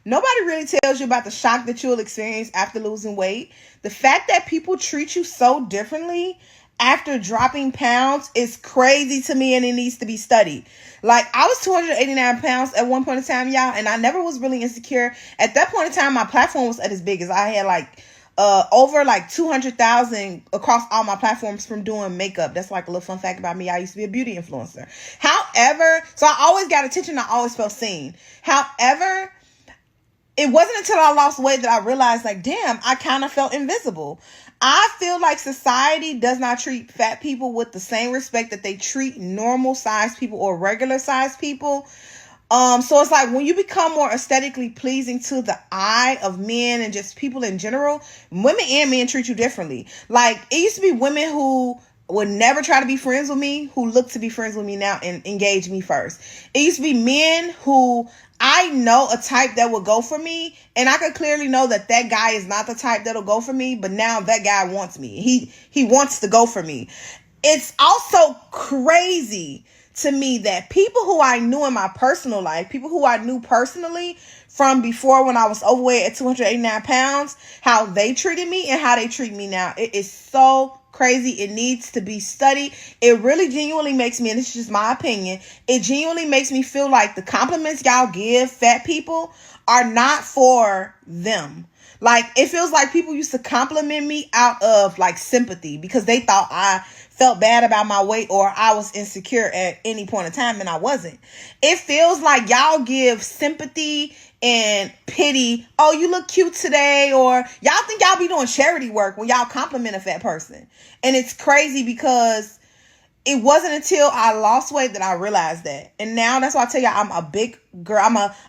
Nobody really tells you about the shock that you'll experience after losing weight. The fact that people treat you so differently after dropping pounds is crazy to me, and it needs to be studied. Like, I was 289 pounds at one point in time, y'all, and I never was really insecure. At that point in time, my platform was at its biggest. I had like over like 200,000 across all my platforms from doing makeup. That's like a little fun fact about me. I used to be a beauty influencer. However, so I always got attention. I always felt seen. However, it wasn't until I lost weight that I realized, like, damn, I kind of felt invisible. I feel like society does not treat fat people with the same respect that they treat normal sized people or regular sized people. So it's like when you become more aesthetically pleasing to the eye of men and just people in general, women and men treat you differently. Like, it used to be women who would never try to be friends with me, who look to be friends with me now and engage me first. It used to be men who I know a type that would go for me, and I could clearly know that that guy is not the type that'll go for me, but now that guy wants me. He wants to go for me. It's also crazy to me that people who I knew in my personal life, people who I knew personally from before when I was overweight at 289 pounds, how they treated me and how they treat me now. It is so crazy. It needs to be studied. It really genuinely makes me, and this is just my opinion, it genuinely makes me feel like the compliments y'all give fat people are not for them. Like, it feels like people used to compliment me out of like sympathy because they thought I felt bad about my weight or I was insecure at any point in time, and I wasn't. It feels like y'all give sympathy and pity. Oh, you look cute today, or y'all think y'all be doing charity work when y'all compliment a fat person. And it's crazy because it wasn't until I lost weight that I realized that. And now that's why I tell you I'm a big girl.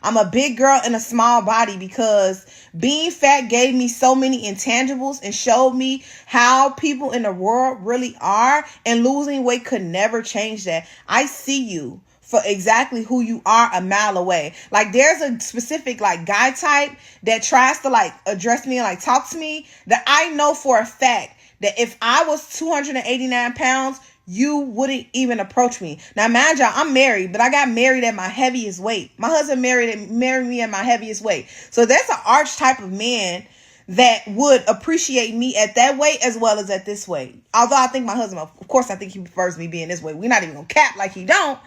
I'm a big girl in a small body, because being fat gave me so many intangibles and showed me how people in the world really are. And losing weight could never change that. I see you for exactly who you are a mile away. Like, there's a specific like guy type that tries to like address me and like talk to me that I know for a fact that if I was 289 pounds, you wouldn't even approach me. Now, mind y'all, I'm married, but I got married at my heaviest weight. My husband married me at my heaviest weight. So there's an archetype of man that would appreciate me at that weight as well as at this weight. Although I think my husband, of course, I think he prefers me being this weight. We're not even gonna cap like he don't.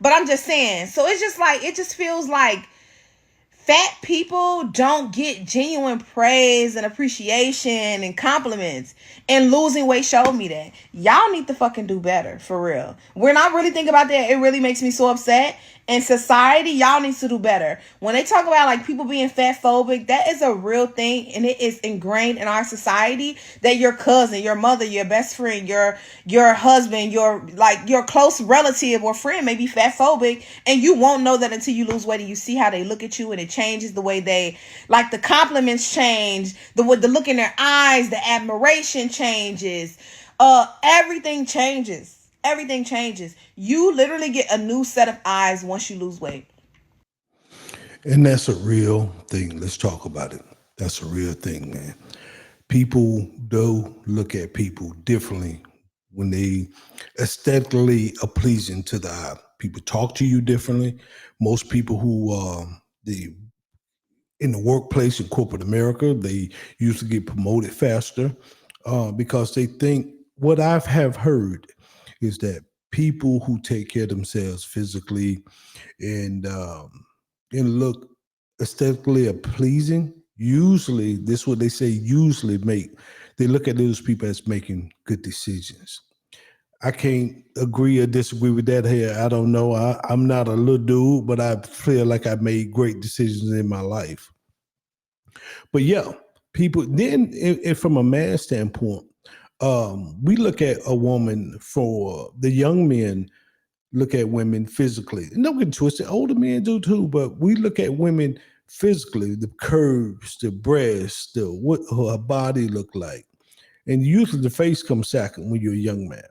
But I'm just saying. So it's just like, it just feels like fat people don't get genuine praise and appreciation and compliments. And losing weight showed me that. Y'all need to fucking do better, for real. When I really think about that, it really makes me so upset. And society, y'all needs to do better. When they talk about like people being fat phobic, that is a real thing, and it is ingrained in our society that your cousin, your mother, your best friend, your husband, your close relative or friend may be fat phobic, and you won't know that until you lose weight and you see how they look at you, and it changes the way they like the compliments change, the look in their eyes, the admiration changes, everything changes. Everything changes. You literally get a new set of eyes once you lose weight. And that's a real thing. Let's talk about it. That's a real thing, man. People do look at people differently when they aesthetically are pleasing to the eye. People talk to you differently. Most people who they in the workplace in corporate America, they usually get promoted faster because they think what I have heard is that people who take care of themselves physically and look aesthetically pleasing, usually this is what they say, usually make they look at those people as making good decisions. I can't agree or disagree with that here. I don't know. I'm not a little dude, but I feel like I made great decisions in my life. But yeah, people then if from a man standpoint, we look at a woman for the young men look at women physically. And don't get twisted, older men do too, but we look at women physically, the curves, the breasts, the what her body look like. And usually the face comes second when you're a young man.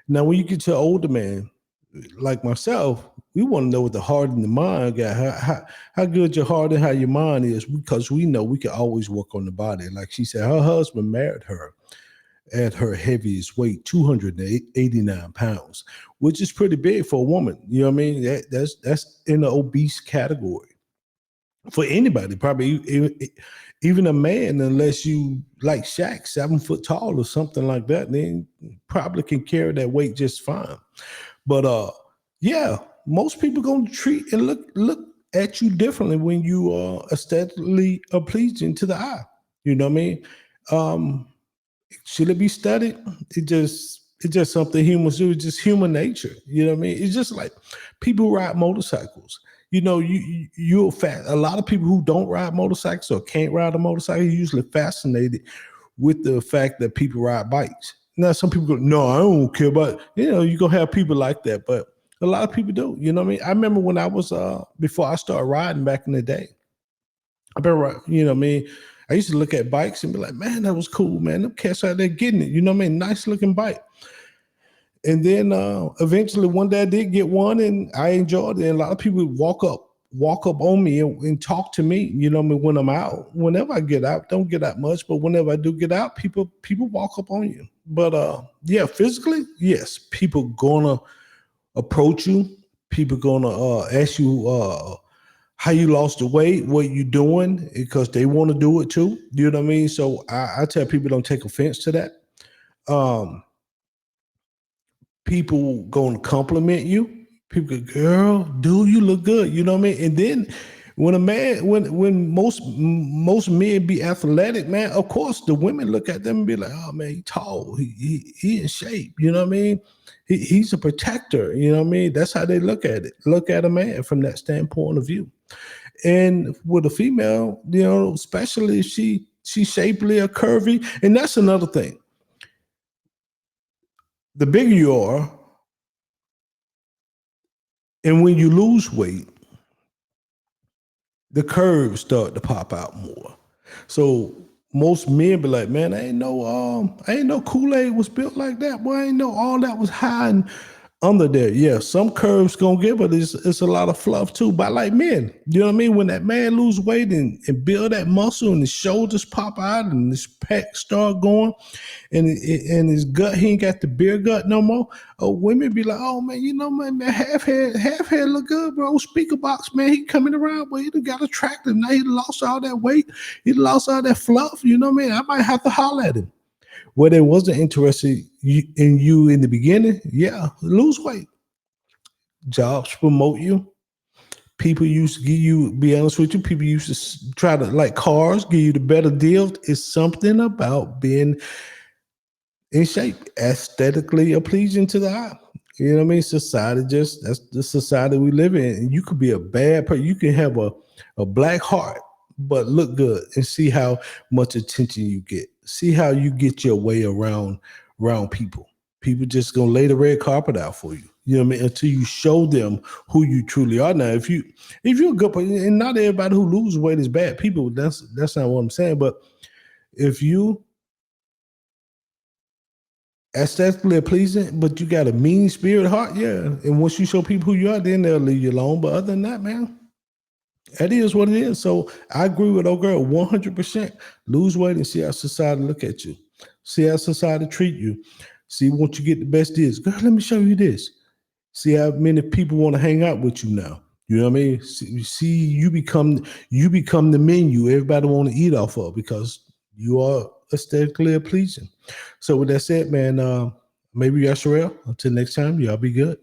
Now, when you get to an older man, like myself, we want to know what the heart and the mind got, how good your heart and how your mind is, because we know we can always work on the body. Like she said, her husband married her at her heaviest weight, 289 pounds, which is pretty big for a woman. You know what I mean? That's in the obese category. for anybody, probably even a man, unless you like Shaq, 7 foot tall or something like that, then probably can carry that weight just fine. But yeah, most people gonna treat and look at you differently when you are aesthetically pleasing to the eye. You know what I mean? Um, should it be studied? It's just something humans do. It's just human nature. You know what I mean? It's just like people who ride motorcycles. You know, you're fat. A lot of people who don't ride motorcycles or can't ride a motorcycle are usually fascinated with the fact that people ride bikes. Now, some people go, no, I don't care about, you know, you're gonna have people like that, but a lot of people do. You know what I mean? I remember when I was before I started riding back in the day, I remember, you know what I mean? I used to look at bikes and be like, man, that was cool, man. Them cats out there getting it. You know what I mean? Nice looking bike. And then eventually one day I did get one and I enjoyed it. And a lot of people would walk up on me and talk to me, you know what I mean, when I'm out. Whenever I get out, don't get out much, but whenever I do get out, people walk up on you. But yeah, physically, yes, people gonna approach you. People gonna ask you how you lost the weight, what you doing, because they want to do it too. You know what I mean? So I tell people don't take offense to that. Um, People gonna compliment you. People go, girl, dude, you look good. You know what I mean? And then when a man, when most men be athletic, man, of course the women look at them and be like, oh man, he tall, he in shape. You know what I mean? He's a protector. You know what I mean? That's how they look at it. Look at a man from that standpoint of view. And with a female, you know, especially if she's shapely or curvy, and that's another thing. The bigger you are, and when you lose weight, the curves start to pop out more. So most men be like, man, I ain't know Kool-Aid was built like that. Boy, I ain't know all that was high and under there. Yeah, some curves gonna get, but it's a lot of fluff too. But like men, you know what I mean? When that man lose weight and build that muscle and his shoulders pop out and his pecs start going and his gut, he ain't got the beer gut no more. Oh, women be like, oh man, you know, man, half head look good, bro. Speaker box, man, he coming around, but he done got attractive. Now he lost all that weight, he lost all that fluff. You know what I mean? I might have to holler at him. Where they wasn't interested in you in the beginning, yeah, lose weight. Jobs promote you. People used to give you, be honest with you, people used to try to, like cars, give you the better deals. It's something about being in shape, aesthetically pleasing to the eye. You know what I mean? Society, just that's the society we live in. And you could be a bad person. You can have a black heart, but look good, and see how much attention you get. See how you get your way around people. People just gonna lay the red carpet out for you. You know what I mean? Until you show them who you truly are. Now, if you're a good person, and not everybody who loses weight is bad people. That's not what I'm saying. But if you aesthetically pleasing, but you got a mean spirit heart, yeah. And once you show people who you are, then they'll leave you alone. But other than that, man, that is what it is. So I agree with old girl 100%. Lose weight and see how society look at you. See how society treat you. See, once you get the best deals, girl, let me show you this. See how many people want to hang out with you now. You know what I mean? See, you become the menu everybody want to eat off of because you are aesthetically pleasing. So with that said, man, maybe Yasharel, until next time, y'all be good.